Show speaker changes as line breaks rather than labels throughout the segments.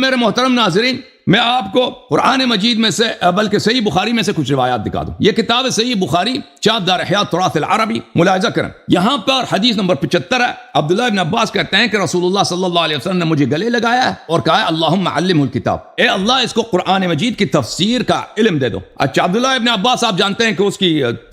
میرے محترم ناظرین، میں آپ کو قرآن مجید میں سے بلکہ صحیح بخاری میں سے کچھ روایات دکھا دوں۔ یہ کتاب ہے صحیح بخاری، چاپ دار احیاء تراث العربی، ملاحظہ کریں۔ یہاں پر حدیث نمبر 75 ہے۔ عبداللہ ابن عباس کہتے ہیں کہ رسول اللہ صلی اللہ علیہ وسلم نے مجھے گلے لگایا ہے اور کہا ہے اللہم علمہ الکتاب، اے اللہ اس کو قرآن مجید کی تفسیر کا علم دے دو۔ اچھا، عبداللہ ابن عباس آپ جانتے ہیں کہ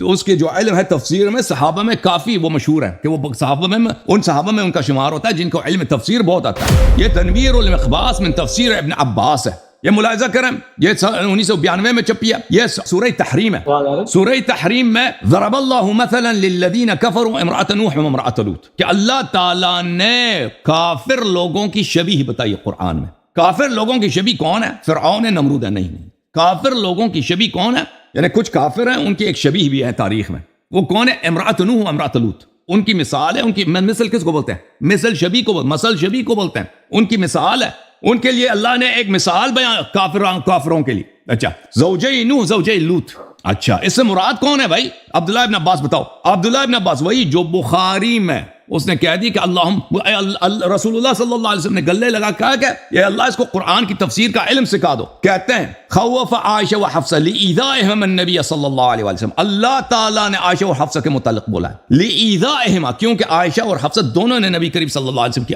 اس کی جو علم ہے تفسیر میں، صحابہ میں کافی وہ مشہور ہے کہ وہ صحابہ میں ان کا شمار ہوتا ہے جن کو علم تفسیر بہت آتا ہے۔ یہ تنویر الاقباس من تفسیر ابن عباس ہے۔ یہ ملاحظہ کریں، یہ 1992 میں چھپی ہے۔ یہ سورہ تحریم ہے۔ سورہ تحریم میں ضرب اللہ مثلا للذین کفروا امرأۃ نوح وامرأۃ لوط، کہ اللہ تعالیٰ نے کافر لوگوں کی شبیہ بتائی قرآن میں۔ کافر لوگوں کی شبیہ کون ہے؟ فرعون ہے، نمرود ہے؟ نہیں۔ کافر لوگوں کی شبیہ کون ہے؟ یعنی کچھ کافر ہیں، ان کی ایک شبیہ بھی ہے تاریخ میں۔ وہ کون ہے؟ امرأۃ نوح وامرأۃ لوط۔ ان کی مثال ہے، ان کی مثل کس کو بولتے ہیں؟ مثل شبیہ کو، مثل شبیہ کو بولتے ہیں۔ ان کی مثال ہے، ان کے لیے اللہ نے ایک مثال بیان کافروں کے لیے۔ اچھا، زوجی نوح زوجی لوط۔ اچھا، اس سے مراد کون ہے بھائی؟ عبداللہ ابن عباس بتاؤ۔ عبداللہ ابن عباس وہی جو بخاری میں اس نے کہہ دی کہ رسول اللہ صلی اللہ علیہ وسلم نے گلے لگا کہا کہ اے اللہ اس کو قرآن کی تفسیر کا علم سکھا دو۔ کہتے ہیں خوف عائشہ و حفصہ لإیذائہما النبی صلی اللہ علیہ وسلم، اللہ تعالیٰ نے عائشہ اور حفصہ کے متعلق بولا ہے لإیذائہما، کیونکہ عائشہ اور حفصہ دونوں نے نبی کریم صلی اللہ علیہ وسلم کی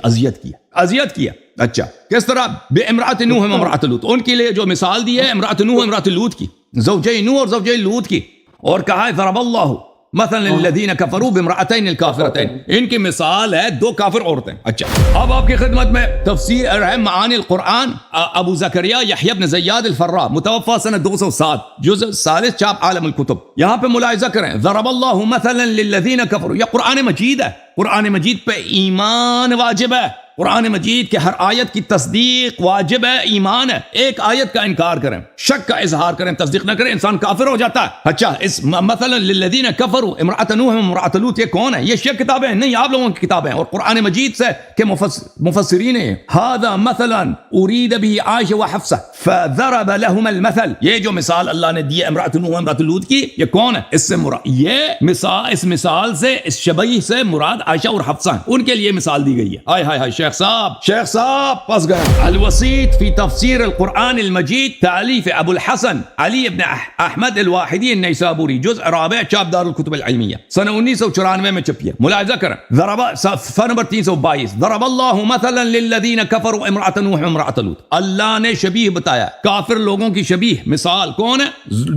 اذیت کیا۔ اچھا، کس طرح؟ بامرأۃ نوح و امرأۃ لوط، ان کے لیے جو مثال دی ہے امرأۃ نوح و امرأۃ لوط کی، زوجی نوح اور زوجی لوط کی، اور کہا ہے ضرب اللہ مثلا للذین کفروا بامرأتین الکافرتین، ان کی مثال ہے دو کافر عورتیں۔ اچھا، اب آپ کی خدمت میں تفسیر ہے معانی القرآن، ابو زکریا یحییٰ بن زیاد الفراء، متوفی سنہ 207، جزء ثالث، چاپ عالم الکتب۔ یہاں پہ ملاحظہ کریں، ضرب اللہ مثلا للذین کفروا، یہ قرآن مجید ہے۔ قرآن مجید پہ ایمان واجب ہے۔ قرآن مجید کے ہر آیت کی تصدیق واجب ہے، ایمان ہے۔ ایک آیت کا انکار کریں، شک کا اظہار کریں، تصدیق نہ کریں، انسان کافر ہو جاتا ہے۔ اچھا، اس مثلا للذین کفروا امرأۃ نوح وامرأۃ لوط، یہ کون ہے؟ یہ شیعہ کتابیں ہیں، نہیں آپ لوگوں کی کتابیں ہیں، اور قرآن مجید سے کہ مفسرین ہیں ھذا مثلا ارید به عائشہ وحفصہ فضرب لهما المثل، یہ جو مثال اللہ نے دی ہے امرأۃ نوح وامرأۃ لوط کی، یہ کون ہے؟ اس سے مراد یہ مثال، اس مثال سے، اس شبیہ سے مراد عائشہ اور حفصہ ہیں، ان کے لیے مثال دی گئی ہے۔ ہائے ہائے ہائے، شیخ صاحب پس گئے۔ الوسیط فی تفسیر القرآن المجید، تالیف ابو الحسن علی ابن احمد الواحدی النیسابوری، جزء رابع، چاپ دار الکتب العلمیہ، سنہ 1994 میں چھپی ہے۔ ملاحظہ کریں، صفحہ نمبر 322، ضرب اللہ مثلا للذین کفروا امرأۃ نوح وامرأۃ لوط، اللہ نے شبیہ بتایا، کافر لوگوں کی شبیہ، مثال کون ہے؟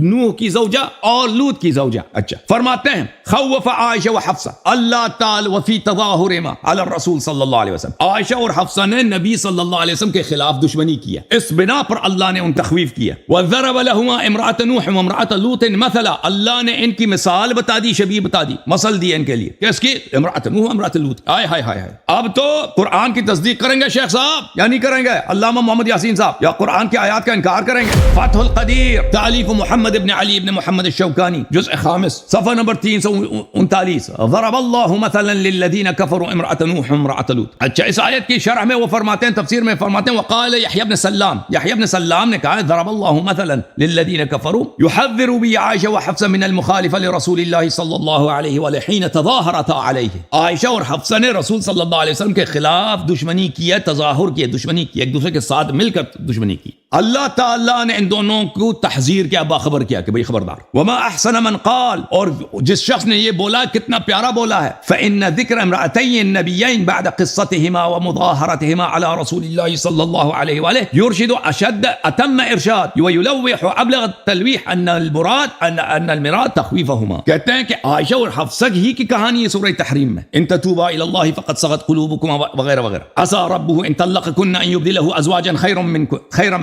نوح کی زوجہ اور لوط کی زوجہ۔ اچھا، فرماتے ہیں خوف عائشہ وحفصہ اللہ تعالی وفی تظاہرہما علی الرسول صلی اللہ علیہ وسلم، عائشہ اور حفصہ نے نبی صلی اللہ علیہ وسلم کے خلاف دشمنی کی ہے، اس بنا پر اللہ نے ان تخویف کیا۔ وَضَرَبَ لَهُمَا امْرَأَةَ نُوحٍ وَامْرَأَةَ لُوطٍ مَثَلًا، اللہ نے ان کی مثال بتا دی، شبیہ بتا دی، مثل دی ان کے لیے، کس کی؟ امرأۃ نوح امرأۃ لوط۔ ہائے ہائے ہائے، اب تو قرآن کی تصدیق کریں گے شیخ صاحب یا نہیں کریں گے؟ علامہ محمد یاسین صاحب، یا قرآن کی آیات کا انکار کریں گے؟ فتح القدیر، تالیف محمد ابن علی ابن محمد الشوکانی، جزء خامس، صفحہ نمبر 339، ضرب اللہ مثلا للذین کفروا امرأۃ نوح امرأۃ لوط۔ اچھا، اس آیت کی شرح میں وہ فرماتے ہیں، تفسیر میں فرماتے ہیں وقال یحییٰ بن سلام، یحییٰ بن سلام نے کہا ضرب اللہ مثلا للذین کفروا يحذر به عائشہ وحفصہ من المخالفہ لرسول اللہ صلی اللہ علیہ وآلہ حین تظاہرتا علیہ، عائشہ اور حفصہ نے رسول صلی اللہ علیہ وسلم کے خلاف دشمنی کی ہے، تظاہر کی ہے، دشمنی کی، ایک دوسرے کے ساتھ مل کر دشمنی کی۔ اللہ تعالیٰ نے ان دونوں کو تحذیر کیا، باخبر کیا کہ بھئی خبردار۔ وما احسن من قال، اور جس شخص نے یہ بولا کتنا پیارا بولا ہے، فإن ذکر امرأتین النبیین بعد قصتهما ومظاہرتهما على رسول اللہ صلی اللہ علیہ وآلہ يرشد اشد اتم ارشاد ويلوح ابلغ التلویح ان المراد تخویفهما، کہتے ہیں کہ عائشہ اور حفصہ ہی کی کہانی ہے سورہ تحریم میں، ان تتوبا الى اللہ فقد صغت قلوبكما وغیرہ وغیرہ، عسى ربه ان طلقكن ان يبدله ازواجا خيرا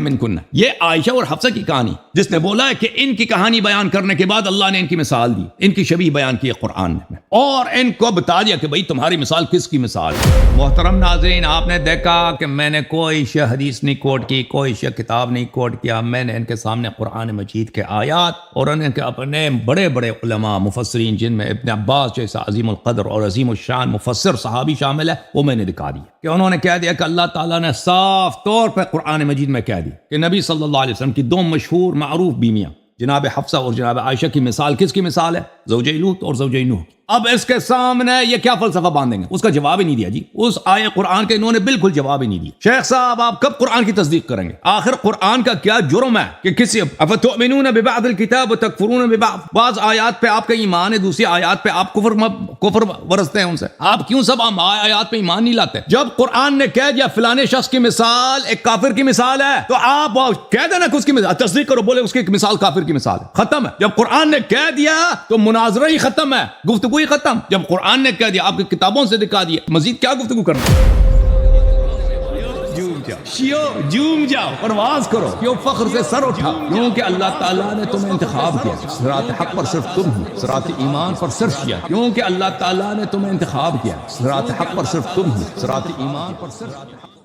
منكن، یہ عائشہ اور حفصہ کی کہانی، جس نے بولا ہے کہ ان کی کہانی بیان کرنے کے بعد اللہ نے ان کی مثال دی، ان کی شبیہ بیان کی قرآن میں، اور ان کو بتا دیا کہ بھئی تمہاری مثال کس کی مثال ہے۔ محترم ناظرین، آپ نے دیکھا کہ میں نے کوئی شیعہ حدیث نہیں کوٹ کی، کوئی شیعہ کتاب نہیں کوٹ کیا، میں نے ان کے سامنے قرآن مجید کے آیات اور ان کے اپنے بڑے بڑے علماء مفسرین، جن میں ابن عباس جیسا عظیم القدر اور عظیم الشان مفسر صحابی شامل ہے، وہ میں نے دکھا دیا کہ انہوں نے کہہ دیا کہ اللہ تعالیٰ نے صاف طور پہ قرآن مجید میں کہہ دیا کہ نبی صلی اللہ علیہ وسلم کی دو مشہور معروف بیویاں جناب حفصہ اور جناب عائشہ کی مثال کس کی مثال ہے؟ زوجہ لوط اور زوجہ نوح. اب اس کے سامنے یہ کیا فلسفہ باندھیں گے؟ اس کا جواب ہی نہیں دیا جی. اس آیے قرآن کے انہوں نے بالکل جواب ہی نہیں دیا. شیخ صاحب آپ کب قرآن کی تصدیق کریں گے؟ آخر قرآن کا کیا جرم ہے کہ کسی افتؤمنون ببعض الکتاب وتکفرون ببعض؟ بعض آیات پہ آپ کا ایمان ہے، دوسری آیات پہ آپ کفر ورزتے ہیں ان سے. آپ کیوں سب آیات پہ ایمان نہیں لاتے؟ جب قرآن نے کہہ دیا فلانے شخص کی مثال ایک کافر کی مثال ہے تو آپ کہہ دینا کہ اس کی مثال تصدیق کرو، بولے اس کی مثال کافر کی مثال ہے، ختم ہے. جب قرآن نے کہہ دیا تو مناظرہ ہی ختم ہے، گفتگو ہی ختم. جب قرآن نے کہہ دیا، آپ کی کتابوں سے دکھا دیا، مزید کیا گفتگو کرنا؟ جوم جاؤ، پرواز کرو، کیوں فخر سے سر اٹھا، کیونکہ اللہ تعالیٰ نے تمہیں انتخاب کیا. صراط حق پر صرف تم ہو، صراط ایمان پر صرف کیا، کیونکہ اللہ تعالیٰ نے تمہیں انتخاب کیا. صراط حق پر صرف تم ہو، صراط ایمان پر صرف